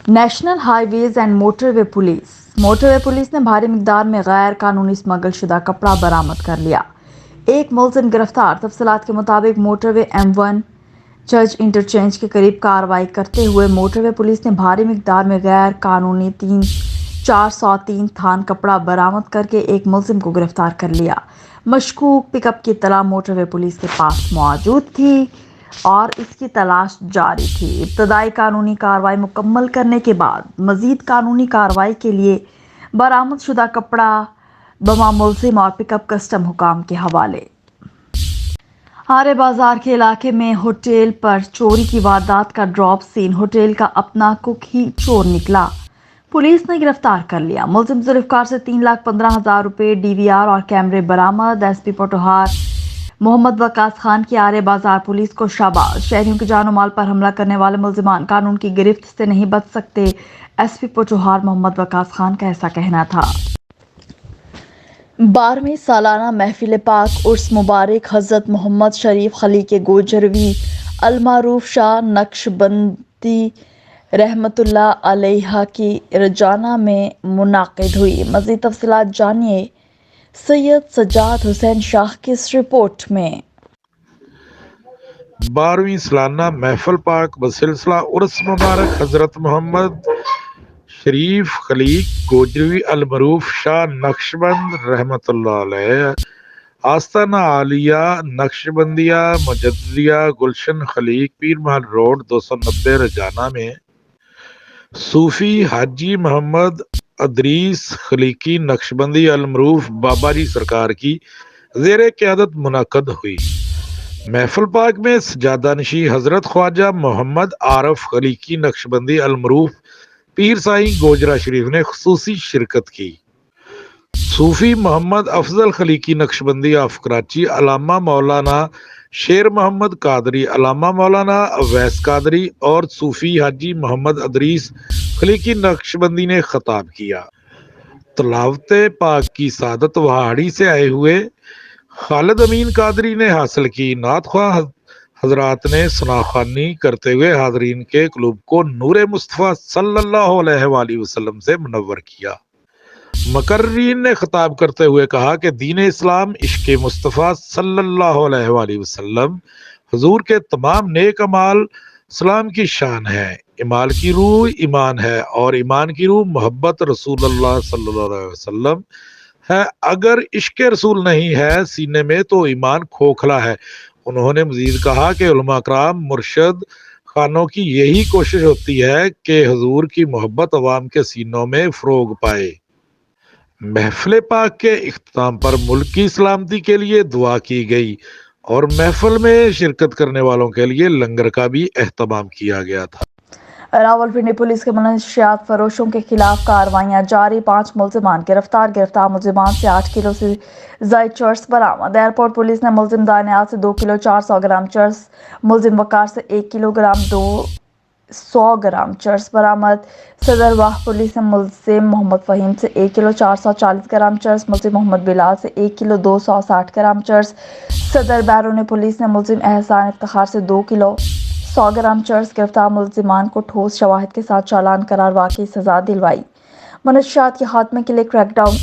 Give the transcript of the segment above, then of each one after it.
National highways and motorway police نے بھاری مقدار میں غیر قانونی اسمگل شدہ کپڑا برآمد کر لیا۔ ایک ملزم گرفتار۔ تفصیلات کے مطابق موٹر وے M1 چرچ انٹرچینج کے قریب کارروائی کرتے ہوئے موٹر وے پولیس نے بھاری مقدار میں غیر قانونی 403 تھان کپڑا برآمد کر کے ایک ملزم کو گرفتار کر لیا۔ مشکوک پک اپ کی اطلاع موٹر وے پولیس کے پاس موجود تھی اور اس کی تلاش جاری تھی۔ ابتدائی قانونی کارروائی مکمل کرنے کے بعد مزید قانونی کارروائی کے لیے برآمد شدہ کپڑا بما ملزم اور پک اپ کسٹم حکام کے حوالے۔ آرے بازار کے علاقے میں ہوٹل پر چوری کی واردات کا ڈراپ سین۔ ہوٹل کا اپنا کک ہی چور نکلا، پولیس نے گرفتار کر لیا۔ ملزم ذوالفقار سے 3,15,000 روپے DVR اور کیمرے برآمد۔ SP پوٹھوہار محمد وقاص خان کی آرے بازار پولیس کو شاباش۔ شہریوں کی جان و مال پر حملہ کرنے والے ملزمان قانون کی گرفت سے نہیں بچ سکتے، SP پوٹھوہار محمد وقاص خان کا ایسا کہنا تھا۔ 12ویں سالانہ محفل پاک عرس مبارک حضرت محمد شریف خلیق گوجروی المعروف شاہ نقشبندی رحمۃ اللہ علیہ کی رجانہ میں منعقد ہوئی۔ مزید تفصیلات جانیے سید سجاد حسین شاہ کی اس رپورٹ میں۔ 12ویں سالانہ محفل پاک بسلسلہ عرس مبارک حضرت محمد شریف خلیق گوجروی المعروف شاہ نقشبند رحمۃ اللہ علیہ آستانہ عالیہ نقشبندیہ مجددیہ گلشن خلیق پیر محل روڈ 290 رجانہ میں صوفی حاجی محمد ادریس خلیقی نقشبندی المعروف بابا جی سرکار کی زیر قیادت منعقد ہوئی۔ محفل پاک میں سجادہ نشی حضرت خواجہ محمد عارف خلیقی نقشبندی المعروف پیر سائیں گوجرا شریف نے خصوصی شرکت کی۔ صوفی محمد افضل خلیقی نقشبندی آف کراچی، علامہ مولانا شیر محمد قادری، علامہ مولانا اویس قادری اور صوفی حاجی محمد ادریس خلیقی نقشبندی نے خطاب کیا۔ تلاوت پاک کی سعادت وہاڑی سے آئے ہوئے خالد امین قادری نے حاصل کی۔ نعت خواہ حضرات نے ثنا خوانی کرتے ہوئے حاضرین کے قلوب کو نور مصطفیٰ صلی اللہ علیہ وآلہ وسلم سے منور کیا۔ مقررین نے خطاب کرتے ہوئے کہا کہ دین اسلام عشق مصطفیٰ صلی اللہ علیہ وآلہ وسلم حضور کے تمام نیک اعمال اسلام کی شان ہے۔ اعمال کی روح ایمان ہے اور ایمان کی روح محبت رسول اللہ صلی اللہ علیہ وسلم ہے۔ اگر عشق رسول نہیں ہے سینے میں تو ایمان کھوکھلا ہے۔ انہوں نے مزید کہا کہ علماء کرام مرشد خانوں کی یہی کوشش ہوتی ہے کہ حضور کی محبت عوام کے سینوں میں فروغ پائے۔ محفل پاک کے اختتام پر ملک کی سلامتی کے لیے دعا کی گئی اور محفل میں شرکت کرنے والوں کے لیے لنگر کا بھی اہتمام کیا گیا تھا۔ راولپنڈی پولیس کے منشیات فروشوں کے خلاف کارروائیاں جاری، 5 ملزمان گرفتار ملزمان سے 8 کلو سے زائد چرس برآمد۔ ایئرپورٹ پولیس نے ملزم دانیال سے 2 کلو 400 گرام چرس، ملزم وقار سے 1 کلو گرام 200 گرام چرس برآمد۔ صدر واہ پولیس نے ملزم محمد فہیم سے 1 کلو 440 گرام چرس، ملزم محمد بلال سے 1 کلو 260 گرام چرس۔ صدر بیرون پولیس نے ملزم احسان افتخار سے 2 کلو 100 گرام چرس گرفتار ملزمان کو ٹھوس شواہد کے ساتھ چالان قرار واقعی سزا دلوائی۔ منشیات کے خاتمے کے لیے کریک ڈاؤن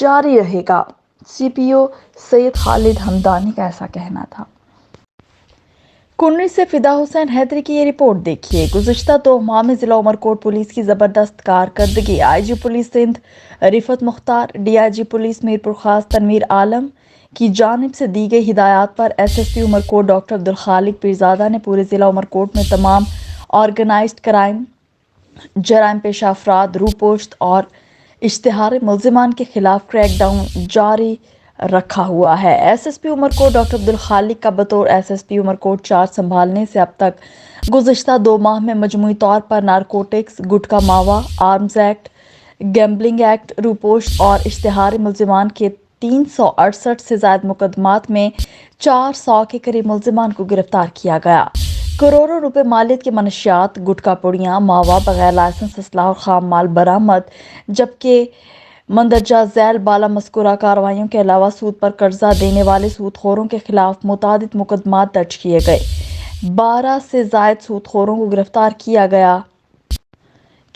جاری رہے گا، CPO سید خالد ہمدانی کا ایسا کہنا تھا۔ کنڑی سے فدا حسین حیدری کی یہ رپورٹ دیکھیے۔ گزشتہ 2 ماہ میں ضلع عمرکوٹ پولیس کی زبردست کارکردگی۔ IG پولیس سندھ رفعت مختار، DIG پولیس میرپور خاص تنویر عالم کی جانب سے دی گئی ہدایات پر SSP عمرکوٹ ڈاکٹر عبدالخالق پیرزادہ نے پورے ضلع عمرکوٹ میں تمام آرگنائزڈ کرائم، جرائم پیشہ افراد، روپوشت اور اشتہار ملزمان کے خلاف کریک ڈاؤن جاری رکھا ہوا ہے۔ SSP عمرکوٹ ڈاکٹر عبدالخالق کا بطور SSP عمرکوٹ چارج سنبھالنے سے اب تک گزشتہ 2 ماہ میں مجموعی طور پر نارکوٹکس، گٹکا ماوا، آرمز ایکٹ، گیمبلنگ ایکٹ، روپوشت اور اشتہاری ملزمان کے 368 سے زائد مقدمات میں 400 کے قریب ملزمان کو گرفتار کیا گیا۔ کروڑوں روپے مالیت کے منشیات، گٹکا پوڑیاں، ماوا، بغیر لائسنس اسلحہ اور خام مال برآمد، جبکہ مندرجہ ذیل بالا مذکورہ کارروائیوں کے علاوہ سود پر قرضہ دینے والے سود خوروں کے خلاف متعدد مقدمات درج کیے گئے۔ 12 سے زائد سود خوروں کو گرفتار کیا گیا۔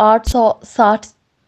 860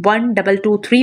1223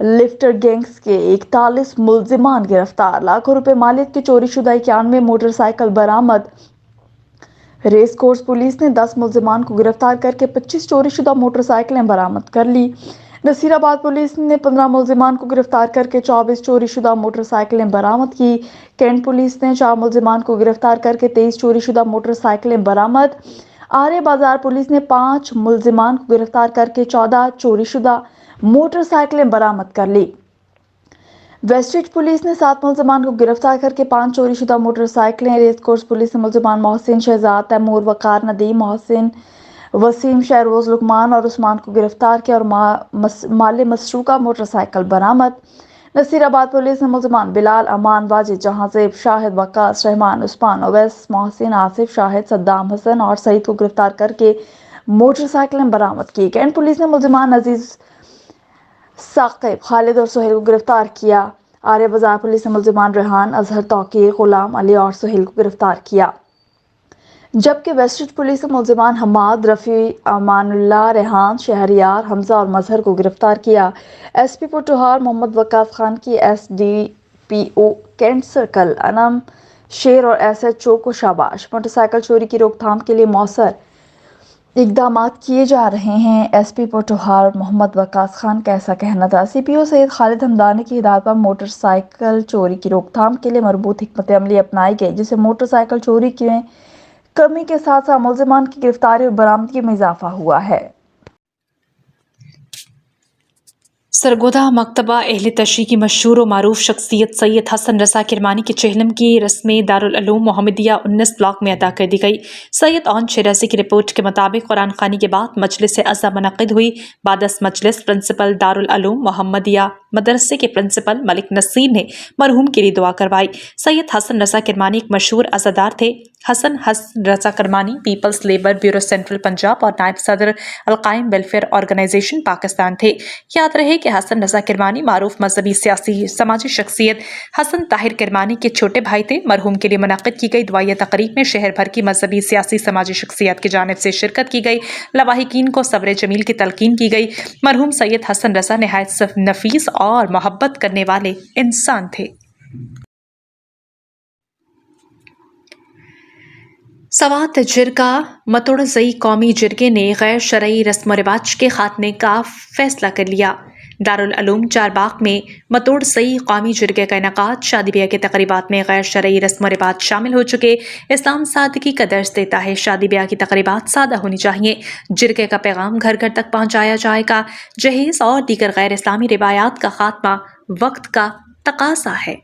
لفٹر گینگز کے 41 ملزمان گرفتار، لاکھوں روپے مالیت کی چوری شدہ 91 موٹر سائیکل برآمد۔ ریس کورس پولیس نے 10 ملزمان کو گرفتار کر کے 25 چوری شدہ موٹر سائیکلیں برآمد کر لی۔ نصیر آباد پولیس نے 15 ملزمان کو گرفتار کر کے 24 چوری شدہ موٹر سائیکلیں برآمد کی۔ کینٹ پولیس نے 4 ملزمان کو گرفتار کر کے 23 چوری شدہ موٹر سائیکلیں برآمد۔ آرے بازار پولیس نے 5 ملزمان کو گرفتار کر کے 14 چوری شدہ موٹر سائیکلیں برآمد کر لی۔ ویسٹریج پولیس نے 7 ملزمان کو گرفتار کر کے 5 چوری شدہ موٹر سائیکلیں۔ ریس کورس پولیس نے ملزمان محسن، شہزاد، تیمور، وقار، ندیم، محسن، وسیم، شہروز، لقمان اور عثمان کو گرفتار کیا اور مال مسروقہ موٹر سائیکل برآمد۔ نصیر آباد پولیس نے ملزمان بلال، امان، واجد، جہاں زیب، شاہد، وقاص، رحمان، عثمان، اویس، محسن، آصف، شاہد، صدام، حسن اور سعید کو گرفتار کر کے موٹر سائیکلیں برآمد کی۔ کینٹ پولیس نے ملزمان عزیز، ثاقب، خالد اور سہیل کو گرفتار کیا۔ آرے بازار پولیس نے ملزمان ریحان، اظہر، توقیر، غلام علی اور سہیل کو گرفتار کیا، جبکہ ویسٹریج پولیس نے ملزمان حماد، رفیع، امان اللہ، ریحان، شہریار، حمزہ اور مظہر کو گرفتار کیا۔ ایس پی پوٹھوہار محمد وقاص خان کی ایس ڈی پی او کینٹ سرکل انم شیر اور ایس ایچ او کو شاباش۔ موٹر سائیکل چوری کی روک تھام کے لیے مؤثر اقدامات کیے جا رہے ہیں، ایس پی پوٹھوہار محمد وقاص خان کا ایسا کہنا تھا۔ سی پی او سید خالد ہمدانی کی ہدایت پر موٹر سائیکل چوری کی روک تھام کے لیے مربوط حکمت عملی اپنائی گئی، جس سے موٹر سائیکل چوری میں کمی کے ساتھ ساتھ ملزمان کی گرفتاری اور برآمدگی میں اضافہ ہوا ہے۔ سرگودہ مکتبہ اہل تشیع کی مشہور و معروف شخصیت سید حسن رضا کرمانی کی چہلم کی رسمیں دارالعلوم محمدیہ 19 بلاک میں ادا کر دی گئی۔ سید آن شیرازی کی رپورٹ کے مطابق قرآن خوانی کے بعد مجلس عزا منعقد ہوئی۔ بعد از مجلس پرنسپل دارالعلوم محمدیہ مدرسے کے پرنسپل ملک نصیر نے مرحوم کے لیے دعا کروائی۔ سید حسن رضا کرمانی ایک مشہور عزادار تھے۔ Hasan Raza Kirmani peoples labour bureau central Punjab اور نائب صدر القائم ویلفیئر آرگنائزیشن پاکستان تھے۔ یاد رہے کہ حسن رضا کرمانی معروف مذہبی، سیاسی، سماجی شخصیت حسن طاہر کرمانی کے چھوٹے بھائی تھے۔ مرحوم کے لیے منعقد کی گئی دعائیہ تقریب میں شہر بھر کی مذہبی، سیاسی، سماجی شخصیات کی جانب سے شرکت کی گئی۔ لواحقین کو صبر جمیل کی تلقین کی گئی۔ مرحوم سید حسن رضا نہایت نفیس اور محبت کرنے والے انسان تھے۔ سوات جرگہ متوڑزئی قومی جرگے نے غیر شرعی رسم و رواج کے خاتمے کا فیصلہ کر لیا۔ دارالعلوم چارباغ میں متوڑزئی قومی جرگے کا انعقاد۔ شادی بیاہ کے تقریبات میں غیر شرعی رسم و رواج شامل ہو چکے۔ اسلام سادگی کا درس دیتا ہے، شادی بیاہ کی تقریبات سادہ ہونی چاہیے۔ جرگے کا پیغام گھر گھر تک پہنچایا جائے گا۔ جہیز اور دیگر غیر اسلامی روایات کا خاتمہ وقت کا تقاضا ہے۔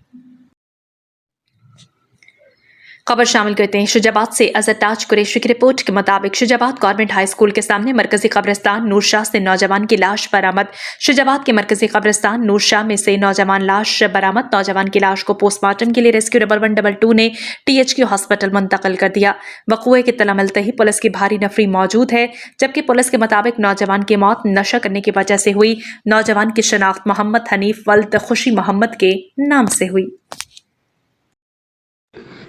خبر شامل کرتے ہیں شجاع آباد سے۔ اظہر تاج قریشی کی رپورٹ کے مطابق شجاع آباد گورنمنٹ ہائی اسکول کے سامنے مرکزی قبرستان نور شاہ سے نوجوان کی لاش برآمد۔ شجاع آباد کے مرکزی قبرستان نور شاہ میں سے نوجوان لاش برآمد۔ نوجوان کی لاش کو پوسٹ مارٹم کے لیے ریسکیو 1122 نے THQ ہاسپٹل منتقل کر دیا۔ وقوعے کی اطلاع ملتے ہی پولیس کی بھاری نفری موجود ہے، جبکہ پولیس کے مطابق نوجوان کی موت نشہ کرنے کی وجہ سے ہوئی۔ نوجوان کی شناخت محمد حنیف ولد خوشی محمد کے نام سے ہوئی۔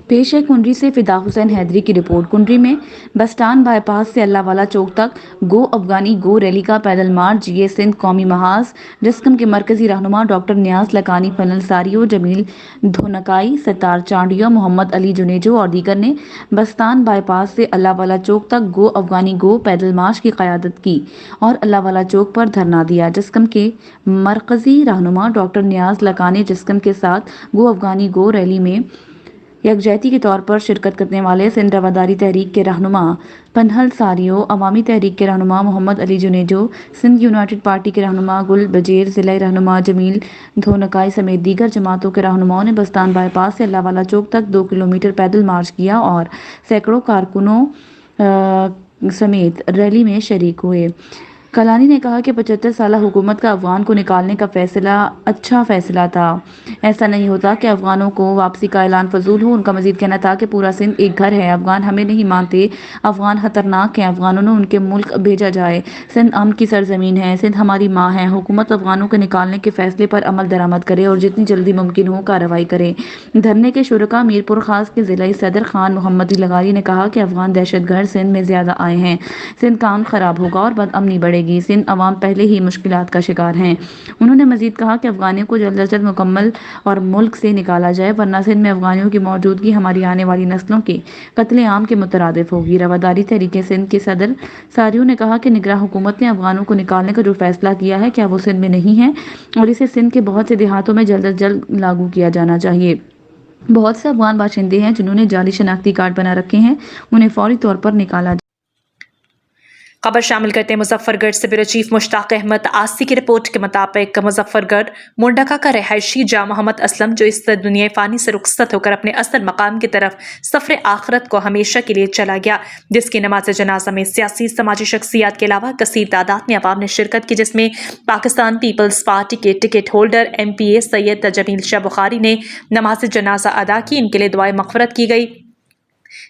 پیش ہے کنڈری سے فدا حسین حیدری کی رپورٹ۔ کنڈری میں بس اسٹانڈ بائی پاس سے اللہ والا چوک تک گو افغانی گو ریلی کا پیدل مارچ۔ GA سندھ قومی محاذ ڈسکم کے مرکزی رہنما ڈاکٹر نیاز لکانی، فنل ساریو، جمیل دھونکائی، ستار چانڈیو، محمد علی جنیجو اور دیگر نے بس اسٹانڈ بائی پاس سے اللہ والا چوک تک گو افغانی گو پیدل مارچ کی قیادت کی اور اللہ والا چوک پر دھرنا دیا۔ جسکم کے مرکزی رہنما ڈاکٹر نیاز لکانی جسکم کے ساتھ گو افغانی گو ریلی میں یکجہتی کے طور پر شرکت کرنے والے سندھ رواداری تحریک کے رہنما پنہل ساریو، عوامی تحریک کے رہنما محمد علی جنیجو، سندھ یونائیٹڈ پارٹی کے رہنما گل بجیر، ضلعی رہنما جمیل دھونکائی سمیت دیگر جماعتوں کے رہنماؤں نے بستان بائی پاس سے اللہ والا چوک تک 2 کلومیٹر پیدل مارچ کیا اور سینکڑوں کارکنوں سمیت ریلی میں شریک ہوئے۔ کلانی نے کہا کہ 75 سالہ حکومت کا افغان کو نکالنے کا فیصلہ اچھا فیصلہ تھا۔ ایسا نہیں ہوتا کہ افغانوں کو واپسی کا اعلان فضول ہو۔ ان کا مزید کہنا تھا کہ پورا سندھ ایک گھر ہے، افغان ہمیں نہیں مانتے، افغان خطرناک ہیں، افغانوں نے ان کے ملک بھیجا جائے، سندھ امن کی سرزمین ہے، سندھ ہماری ماں ہے۔ حکومت افغانوں کے نکالنے کے فیصلے پر عمل درآمد کرے اور جتنی جلدی ممکن ہو کارروائی کرے۔ دھرنے کے شرکا میرپور خاص کے ضلعی صدر خان محمد لغاری نے کہا کہ افغان دہشت گرد سندھ میں زیادہ آئے ہیں، سندھ کا امن خراب ہوگا اور بد امنی بڑھے گی۔ گی۔ سندھ عوام پہلے ہی مشکلات کا شکار ہیں۔ انہوں نے مزید کہا کہ افغانیوں کو جلد از جلد مکمل اور ملک سے نکالا جائے، ورنہ سندھ میں افغانیوں کی موجودگی ہماری آنے والی نسلوں کے قتل عام کے مترادف ہوگی۔ رواداری تحریک سندھ کے صدر ساریو نے کہا کہ نگراں حکومت نے افغانوں کو نکالنے کا جو فیصلہ کیا ہے، کیا وہ سندھ میں نہیں ہے اور اسے سندھ کے بہت سے دیہاتوں میں جلد از جلد لاگو کیا جانا چاہیے۔ بہت سے افغان باشندے ہیں جنہوں نے جعلی شناختی کارڈ بنا رکھے ہیں، انہیں فوری طور پر نکالا جائے۔ خبر شامل کرتے ہیں مظفر گڑھ سے بیورو چیف مشتاق احمد آسی کی رپورٹ کے مطابق مظفر گڑھ منڈکا کا رہائشی جاں محمد اسلم جو اس دنیا فانی سے رخصت ہو کر اپنے اصل مقام کی طرف سفر آخرت کو ہمیشہ کے لیے چلا گیا، جس کی نماز جنازہ میں سیاسی سماجی شخصیات کے علاوہ کثیر تعداد میں عوام نے شرکت کی، جس میں پاکستان پیپلز پارٹی کے ٹکٹ ہولڈر MP سید جمیل شاہ بخاری نے نماز جنازہ ادا کی۔ ان کے لیے دعائے مغفرت کی گئی۔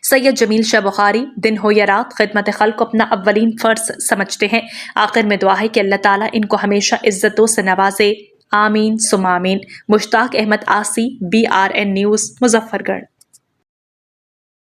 سید جمیل شاہ بخاری دن ہو یا رات خدمت خلق کو اپنا اولین فرض سمجھتے ہیں۔ آخر میں دعا ہے کہ اللہ تعالیٰ ان کو ہمیشہ عزتوں سے نوازے، آمین ثم آمین۔ مشتاق احمد آسی، BRN نیوز، مظفر گڑھ۔